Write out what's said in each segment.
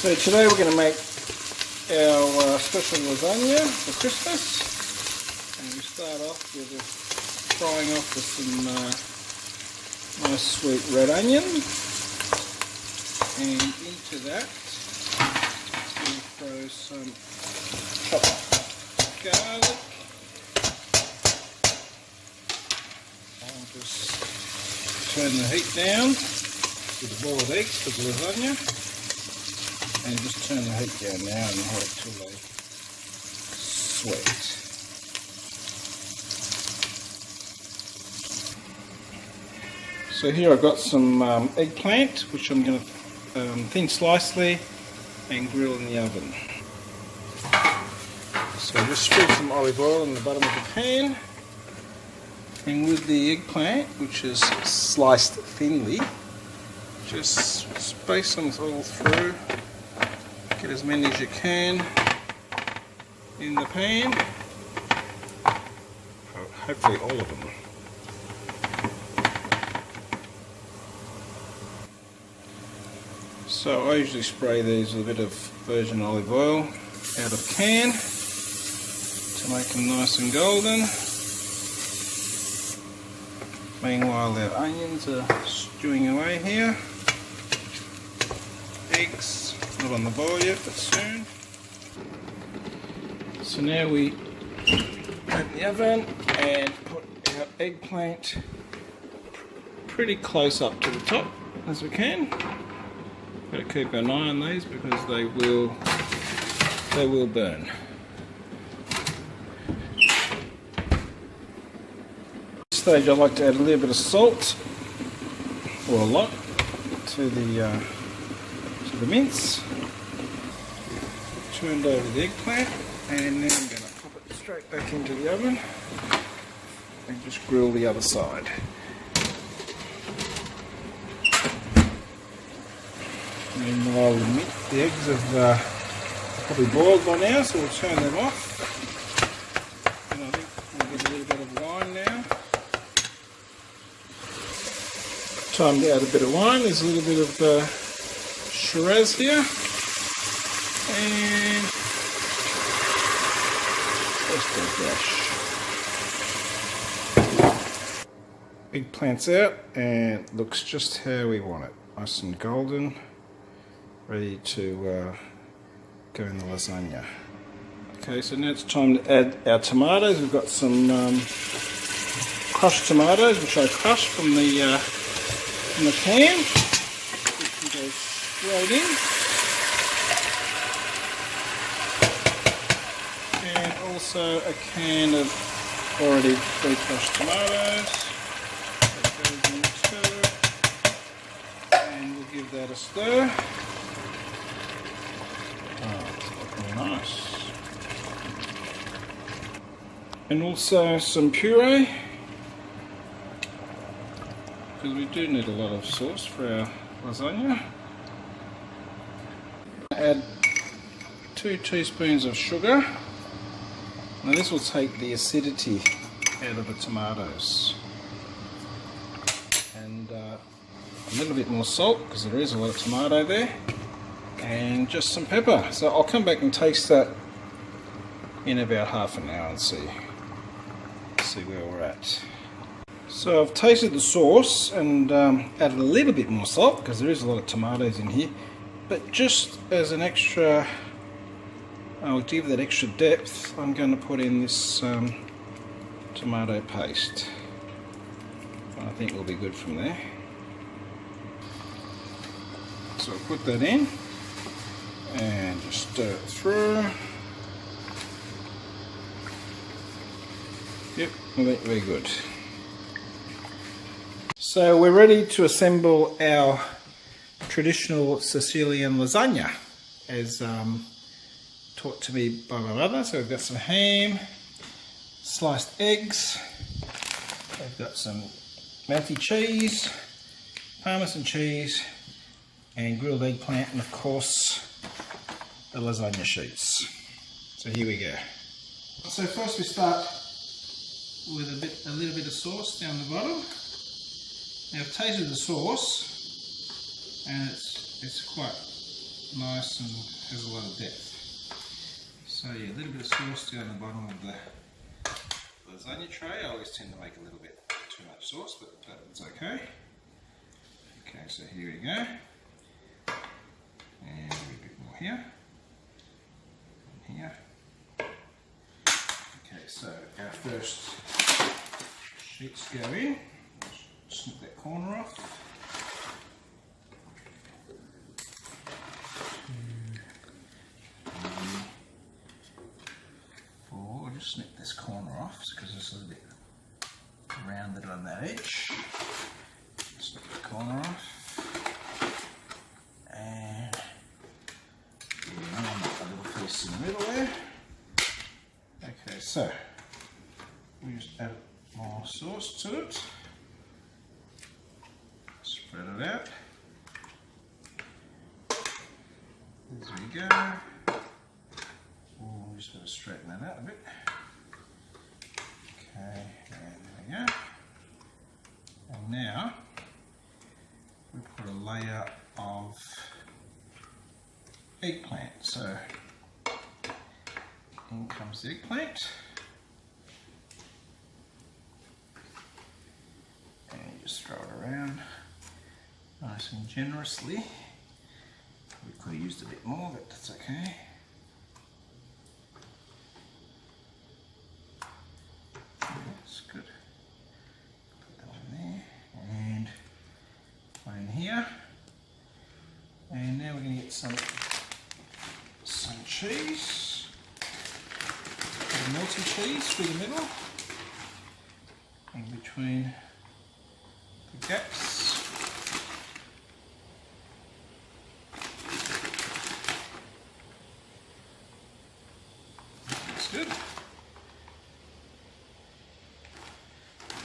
So today we're going to make our special lasagna for Christmas, and we start off with frying off with some nice sweet red onion, and into that we throw some chopped garlic. I'll just turn the heat down with a bowl of eggs for the lasagna. And just turn the heat down now and hold it till they sweat. So here I've got some eggplant, which I'm going to thin slicely and grill in the oven. So just spread some olive oil in the bottom of the pan, and with the eggplant, which is sliced thinly, just space them all through. Get as many as you can in the pan, hopefully all of them. So I usually spray these with a bit of virgin olive oil out of can to make them nice and golden. Meanwhile our onions are stewing away here. Eggs. Not on the boil yet, but soon. So now we open the oven and put our eggplant pretty close up to the top as we can. Got to keep an eye on these because they will burn. At this stage I like to add a little bit of salt, or a lot, to the mince. Turned over the eggplant, and then I'm going to pop it straight back into the oven and just grill the other side. Meanwhile the eggs have probably boiled by now, so we'll turn them off. And I think we'll get a little bit of wine now. Time to add a bit of wine. There's a little bit of Shiraz here, and just a dash. Eggplant's out and looks just how we want it, nice and golden, ready to go in the lasagna. Okay, so now it's time to add our tomatoes. We've got some crushed tomatoes, which I crushed from the can. Which can go straight in, and also a can of already pre-crushed tomatoes that goes in too, and we'll give that a stir. Oh, it's looking nice. And also some puree, because we do need a lot of sauce for our lasagna. Add 2 teaspoons of sugar. Now this will take the acidity out of the tomatoes. And a little bit more salt, because there is a lot of tomato there. And just some pepper. So I'll come back and taste that in about half an hour and see where we're at. So I've tasted the sauce and added a little bit more salt, because there is a lot of tomatoes in here. But just as an extra, I'll give that extra depth, I'm going to put in this tomato paste. I think will be good from there. So I'll put that in and just stir it through. Yep, very good. So we're ready to assemble our traditional Sicilian lasagna, as taught to me by my mother. So we've got some ham, sliced eggs, we've got some melty cheese, parmesan cheese, and grilled eggplant, and of course the lasagna sheets. So here we go. So first we start with a little bit of sauce down the bottom. Now I've tasted the sauce, and it's quite nice and has a lot of depth. So yeah, a little bit of sauce down the bottom of the lasagna tray. I always tend to make a little bit too much sauce, but it's okay. Okay, so here we go. And a bit more here. And here. Okay, so our first sheets go in. Snip that corner off. 2, 3, 4. I'll just snip this corner off because it's a little bit rounded on that edge. Snip the corner off. And a little piece in the middle there. Okay, so we just add more sauce to it. Spread it out. There we go. Oh, we just got to straighten that out a bit. Okay, and there we go. And now we put a layer of eggplant. So in comes the eggplant. And you just throw it around nice and generously. We could have used a bit more, but that's okay. That's good. Put that one there. And one in here. And now we're going to get some cheese. A melty cheese through the middle. In between the gaps. That's good.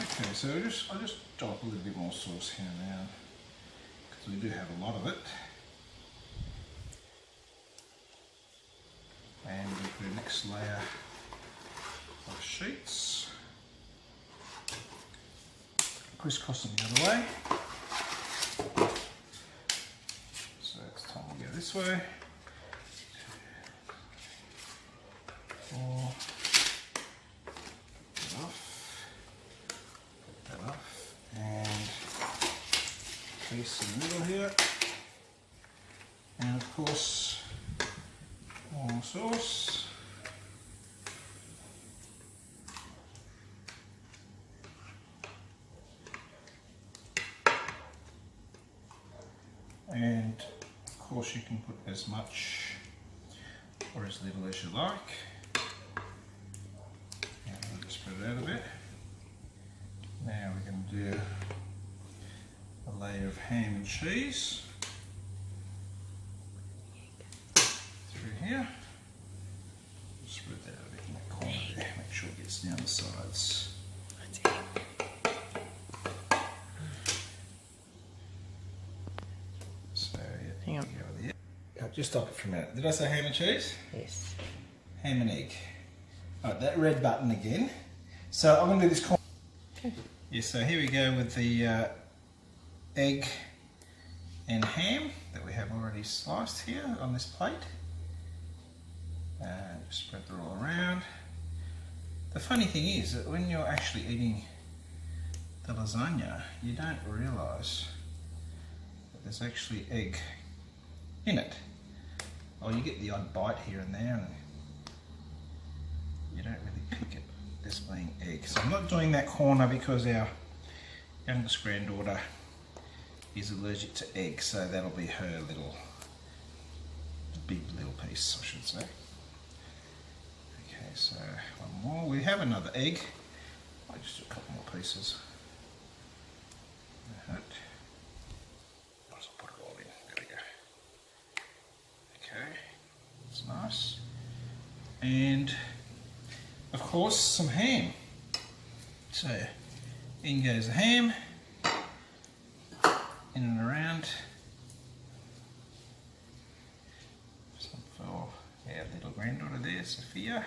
Okay, so I'll just drop a little bit more sauce here now because we do have a lot of it. And we'll put the next layer of sheets. Crisscross them the other way. So it's time to go this way. 4. Put that off. Put that off. And piece in the middle here. And of course, more sauce. And of course you can put as much or as little as you like. And I'll just spread it out a bit. Now we're going to do a layer of ham and cheese through here. Spread that out a bit in that corner there, make sure it gets down the sides. Hang on. Just stop it for a minute. Did I say ham and cheese? Yes. Ham and egg. Alright, that red button again. So I'm going to do this corner. Okay. Yeah, so here we go with the egg and ham that we have already sliced here on this plate. Just spread it all around. The funny thing is that when you're actually eating the lasagna, you don't realise that there's actually egg in it. Oh, you get the odd bite here and there, and you don't really pick it as being egg. So I'm not doing that corner because our youngest granddaughter is allergic to egg, so that'll be her big little piece, I should say. Okay, so one more. We have another egg. I'll just do a couple more pieces. That. I'll put it all in. There we go. Okay, that's nice. And of course some ham. So in goes the ham, in and around. Some for our little granddaughter there, Sophia.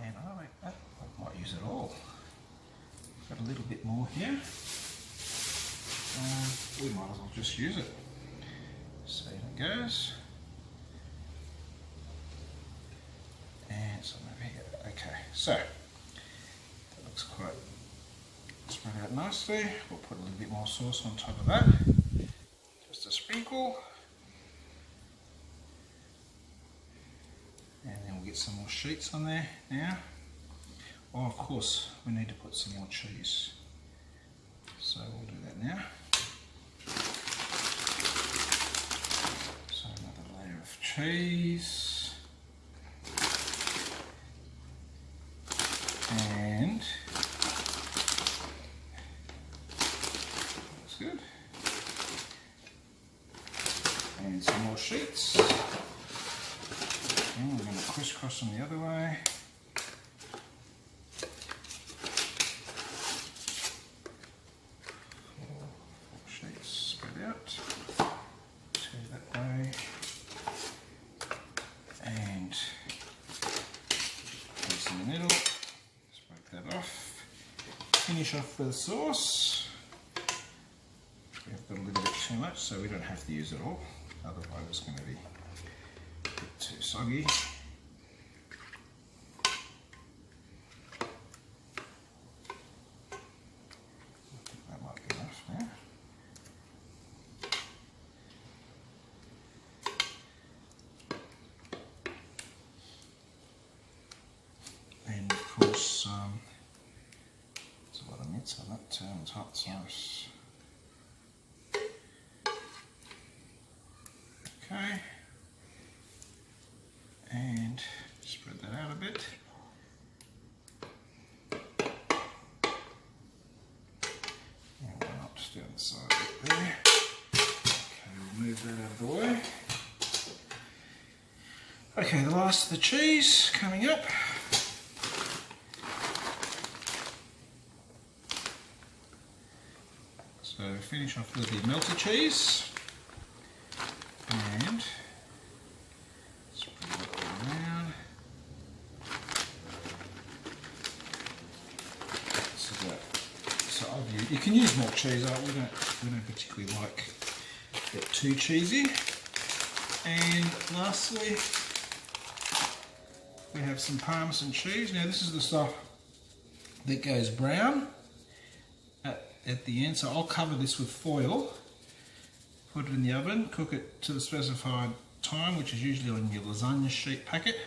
And I might use it all. Got a little bit more here. we might as well just use it. So in it goes. And some over here. Okay, so that looks quite spread out nicely. We'll put a little bit more sauce on top of that. Just a sprinkle. And then we'll get some more sheets on there now. Oh, of course, we need to put some more cheese. So we'll do that now. So another layer of cheese. And that's good. And some more sheets. And we're going to crisscross them the other way. Four sheets spread out. Two that way. And place in the middle. Break that off. Finish off with the sauce. We've got a little bit too much, so we don't have to use it all. Otherwise it's going to be a bit too soggy. I think that might be enough now. And of course, there's a lot of mince on that hot sauce. Okay, and spread that out a bit. And why not just down the side a bit there. Okay, we'll move that out of the way. Okay, the last of the cheese coming up. So finish off with the melted cheese. And spread it all around. So I've used, you can use more cheese. We don't particularly like it too cheesy. And lastly, we have some Parmesan cheese. Now this is the stuff that goes brown at the end. So I'll cover this with foil. Put it in the oven, cook it to the specified time, which is usually on your lasagna sheet packet,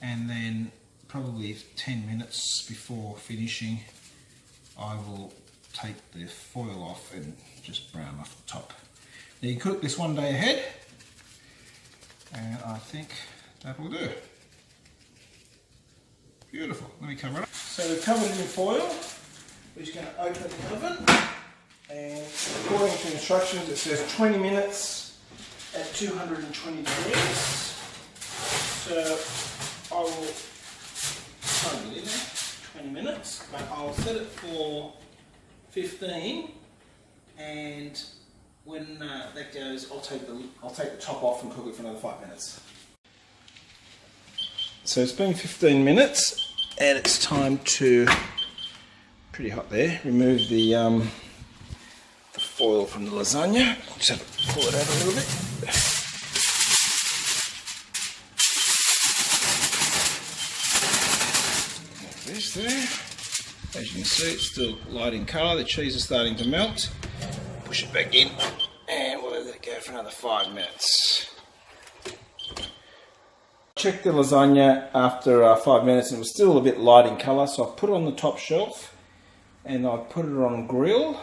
and then probably 10 minutes before finishing I will take the foil off and just brown off the top. Now you cook this one day ahead, and I think that will do. Beautiful. Let me cover it up. So we've covered it in foil. We're just going to open the oven. And according to instructions, it says 20 minutes at 220 degrees. So I will put it in there, 20 minutes, but I'll set it for 15. And when that goes, I'll take the top off and cook it for another 5 minutes. So it's been 15 minutes, and it's time to, pretty hot there, remove the foil from the lasagna. Just have to pull it out a little bit. Like this there. As you can see, it's still light in colour. The cheese is starting to melt. Push it back in, and we'll let it go for another 5 minutes. Check the lasagna after 5 minutes, and it was still a bit light in colour, so I put it on the top shelf, and I put it on grill.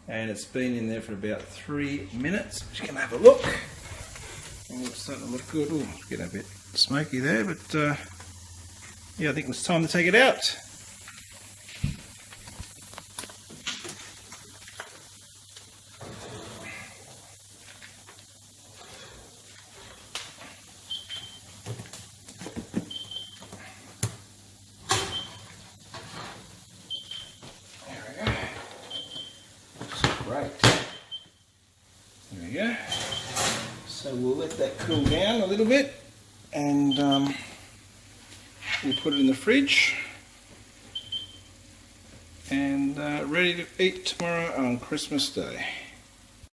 And it's been in there for about 3 minutes. I'm just going to have a look. And it's starting to look good. Oh, it's getting a bit smoky there, but yeah, I think it's time to take it out. Right, there we go. So we'll let that cool down a little bit, and we'll put it in the fridge, and ready to eat tomorrow on Christmas Day.